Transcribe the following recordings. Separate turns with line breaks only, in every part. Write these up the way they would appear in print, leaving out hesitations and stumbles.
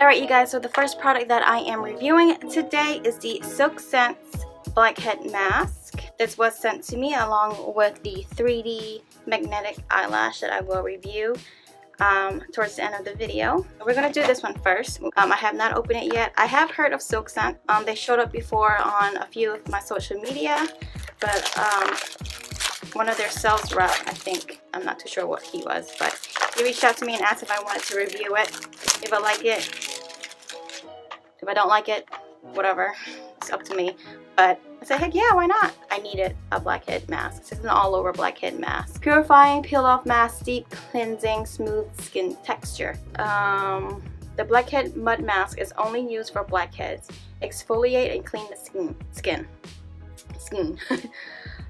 Alright you guys, so the first product that I am reviewing today is the SILKSENCE Blackhead Mask. This was sent to me along with the 3D magnetic eyelash that I will review towards the end of the video. We're going to do this one first. I have not opened it yet. I have heard of SILKSENCE. They showed up before on a few of my social media, but one of their sales rep, I think, I'm not too sure what he was, but he reached out to me and asked if I wanted to review it, if I like it. If I don't like it, whatever, it's up to me. But I said, heck yeah, why not? I needed a blackhead mask. This is an all over blackhead mask. Purifying, peel off mask, deep cleansing, smooth skin texture. The blackhead mud mask is only used for blackheads. Exfoliate and clean the skin.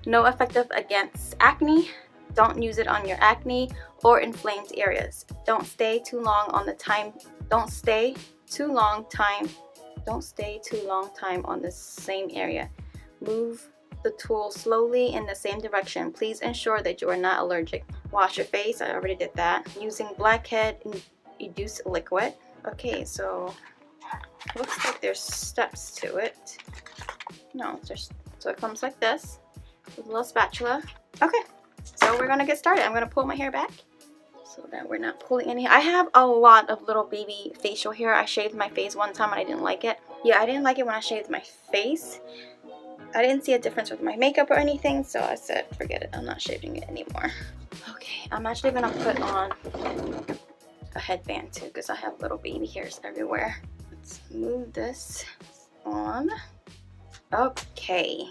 No effective against acne. Don't use it on your acne or inflamed areas. Don't stay too long on the same area. Move the tool slowly in the same direction. Please ensure that you are not allergic. Wash your face. I already did that. Using blackhead induced liquid. Okay, so looks like there's steps to it. No, so it comes like this with a little spatula. Okay, so we're gonna get started. I'm gonna pull my hair back so that we're not pulling any. I have a lot of little baby facial hair. I shaved my face one time and I didn't like it. Yeah, I didn't like it when I shaved my face. I didn't see a difference with my makeup or anything, so I said forget it, I'm not shaving it anymore. Okay, I'm actually gonna put on a headband too because I have little baby hairs everywhere. Let's move this on. Okay,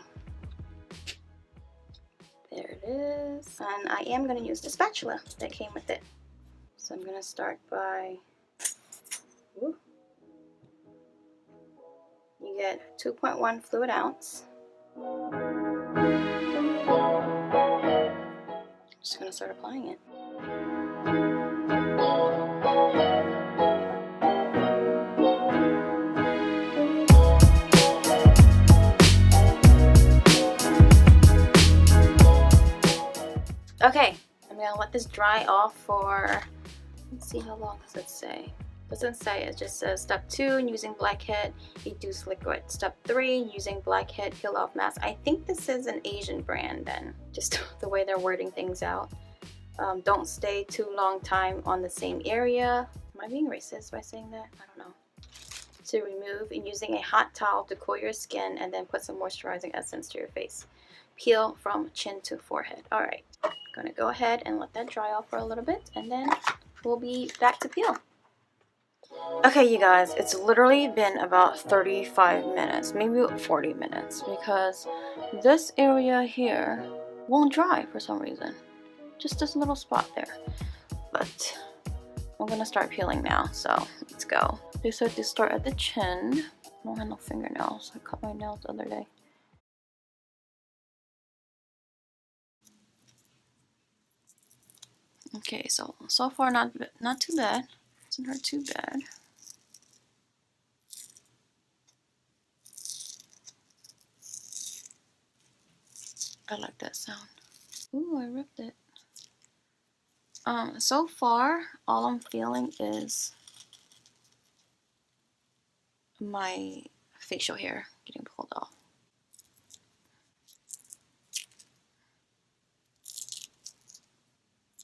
there it is. And I am going to use the spatula that came with it. So I'm going to start by, you get 2.1 fluid ounce. I'm just going to start applying it. Okay, I'm gonna let this dry off for, let's see, how long does it say? It doesn't say, it just says step 2, using blackhead induced liquid. Step 3, using blackhead peel off mask. I think this is an Asian brand then, just the way they're wording things out. Don't stay too long time on the same area. Am I being racist by saying that? I don't know. To remove, and using a hot towel to cool your skin and then put some moisturizing essence to your face. Peel from chin to forehead. Alright, I'm gonna go ahead and let that dry off for a little bit and then we'll be back to peel. Okay you guys, it's literally been about 35 minutes, maybe 40 minutes, because this area here won't dry for some reason. Just this little spot there. But I'm gonna start peeling now, so let's go. They said to start at the chin. I don't have no fingernails. I cut my nails the other day. Okay, so far not too bad. Doesn't hurt too bad. I like that sound. Ooh, I ripped it. So far all I'm feeling is my facial hair getting pulled off.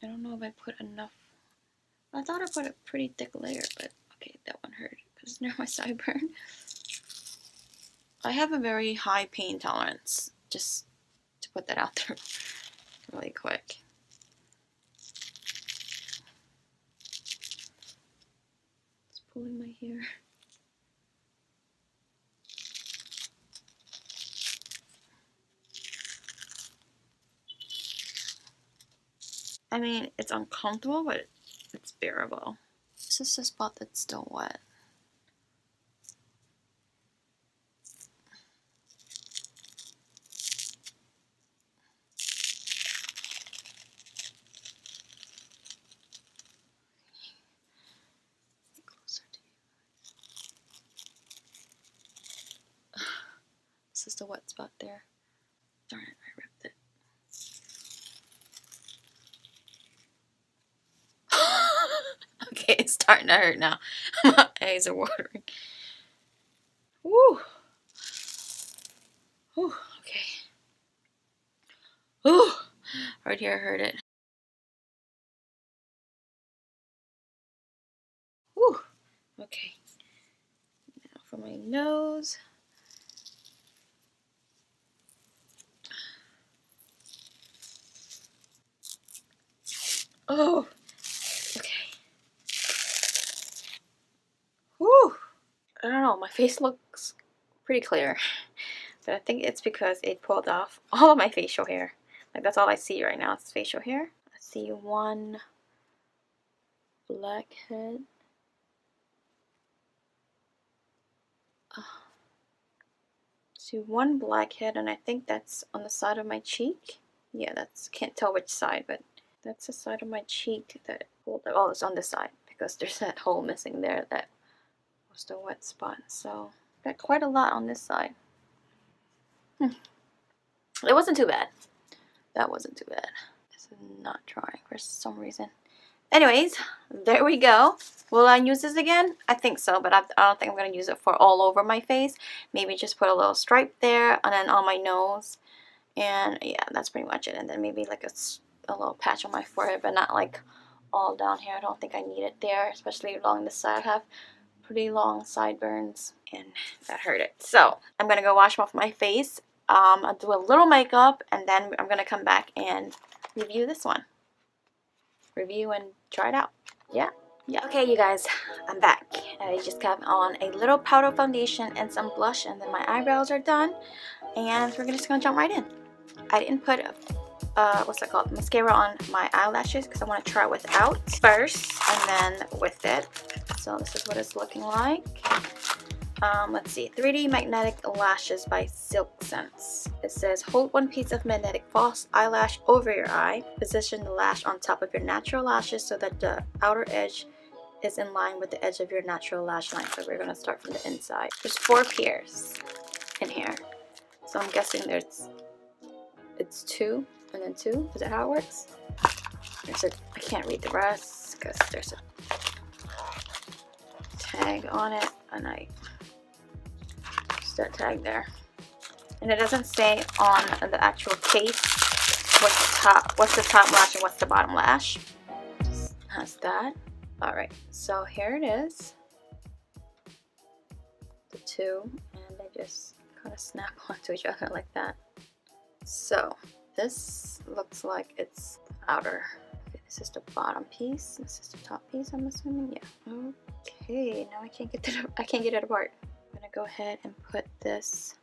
I don't know if I put enough. I thought I put a pretty thick layer, but okay, that one hurt because it's near my sideburn. I have a very high pain tolerance, just to put that out there really quick. Just pulling my hair. I mean, it's uncomfortable, but it's bearable. This is the spot that's still wet. Closer to you. This is the wet spot there. Darn it, I ripped it. Okay, it's starting to hurt now. My eyes are watering. Woo. Woo. Okay. Woo. Right here, I heard it. Woo. Okay. Now for my nose. Oh. Okay. Woo. I don't know. My face looks pretty clear. But I think it's because it pulled off all of my facial hair. Like, that's all I see right now is facial hair. I see one blackhead. See one blackhead, and I think that's on the side of my cheek. Yeah, that's, can't tell which side, but that's the side of my cheek that, oh, it's on this side because there's that hole missing there that was the wet spot. So got quite a lot on this side. It wasn't too bad. That wasn't too bad. This is not drying for some reason. Anyways, there we go. Will I use this again? I think so, but I don't think I'm going to use it for all over my face. Maybe just put a little stripe there and then on my nose. And yeah, that's pretty much it. And then maybe like a little patch on my forehead, but not like all down here. I don't think I need it there, especially along the side. I have pretty long sideburns and that hurt it. So I'm going to go wash off my face. I'll do a little makeup and then I'm going to come back and review this one. Review and try it out. Yeah. Okay, you guys, I'm back. I just got on a little powder foundation and some blush, and then my eyebrows are done, and we're just gonna jump right in. I didn't put what's that called, mascara on my eyelashes because I want to try without first and then with it. So this is what it's looking like. Let's see, 3D Magnetic Lashes by SILKSENCE. It says, hold one piece of magnetic false eyelash over your eye. Position the lash on top of your natural lashes so that the outer edge is in line with the edge of your natural lash line. So we're going to start from the inside. There's 4 pairs in here. So I'm guessing it's 2 and then 2. Is that how it works? I can't read the rest because there's a tag on it, and that tag there, and it doesn't say on the actual case what's the top lash and what's the bottom lash. Just has that. All right, so here it is, the 2, and they just kind of snap onto each other like that. So this looks like it's the outer. Okay, this is the bottom piece. This is the top piece, I'm assuming. Yeah. Okay, now I can't get it apart. I'm gonna go ahead and put this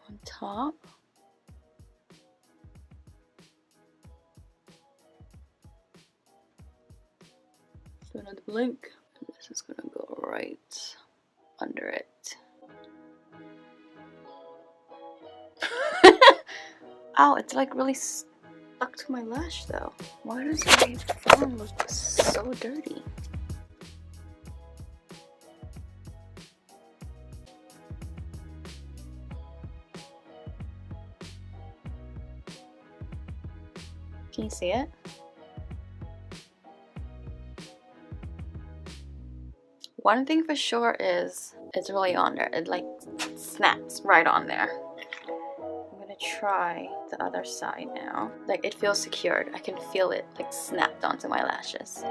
on top. Do another blink. And this is gonna go right under it. Ow, it's like really stuck to my lash though. Why does my phone look so dirty? Can you see it? One thing for sure is it's really on there. It like snaps right on there. I'm gonna try the other side now. Like, it feels secured. I can feel it like snapped onto my lashes.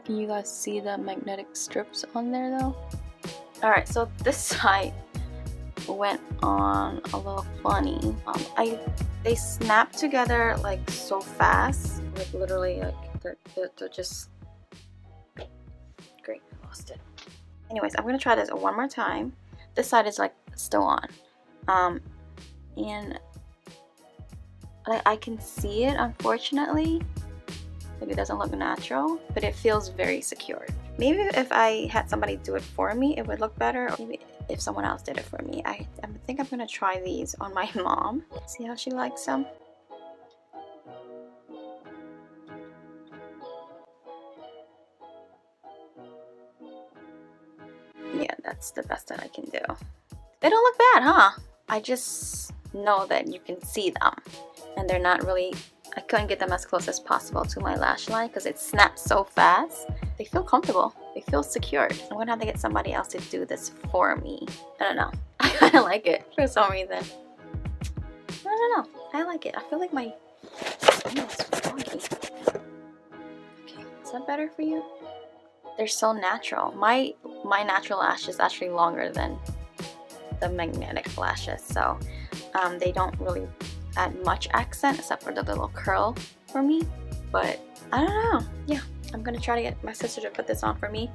Can you guys see the magnetic strips on there though? Alright, so this side went on a little funny. They snap together like so fast, like literally like they're just great. I lost it. Anyways, I'm gonna try this one more time. This side is like still on, and I can see it, unfortunately. Like, it doesn't look natural, but it feels very secured. Maybe if I had somebody do it for me, it would look better. Or maybe if someone else did it for me. I think I'm gonna try these on my mom. See how she likes them. Yeah, that's the best that I can do. They don't look bad, huh? I just know that you can see them. and they're not really, I couldn't get them as close as possible to my lash line because it snaps so fast. They feel comfortable. They feel secured. I'm gonna have to get somebody else to do this for me. I don't know. I kind of like it for some reason. I don't know. I like it. I feel like my... Oh, it's foggy. Okay, is that better for you? They're so natural. My natural lash is actually longer than the magnetic lashes, so they don't really add much accent except for the little curl for me. But I don't know. Yeah, I'm gonna try to get my sister to put this on for me,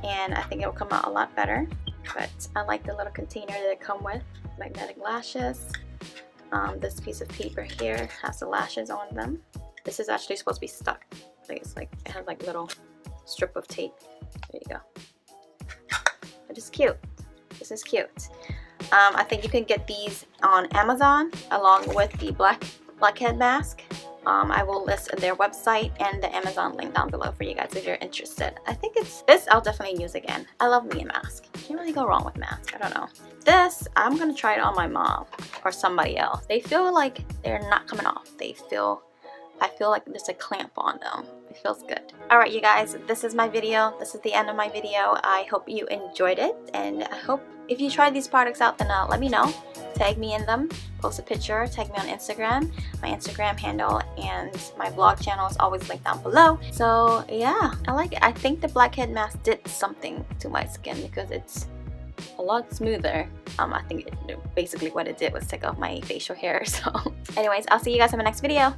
and I think it'll come out a lot better. But I like the little container that it come with, magnetic lashes. This piece of paper here has the lashes on them. This is actually supposed to be stuck. Like it's like it has like little strip of tape. There you go. But it's cute. This is cute. I think you can get these on Amazon along with the blackhead mask. I will list their website and the Amazon link down below for you guys if you're interested. I think it's this I'll definitely use again. I love me a mask. Can't really go wrong with mask. I don't know. This I'm gonna try it on my mom or somebody else. They feel like they're not coming off. I feel like there's a clamp on them. It feels good. Alright you guys, this is my video. This is the end of my video. I hope you enjoyed it, and I hope if you try these products out, then let me know. Tag me in them, post a picture, tag me on Instagram. My Instagram handle and my vlog channel is always linked down below. So yeah, I like it. I think the blackhead mask did something to my skin because it's a lot smoother. I think basically what it did was take off my facial hair. So anyways, I'll see you guys in my next video.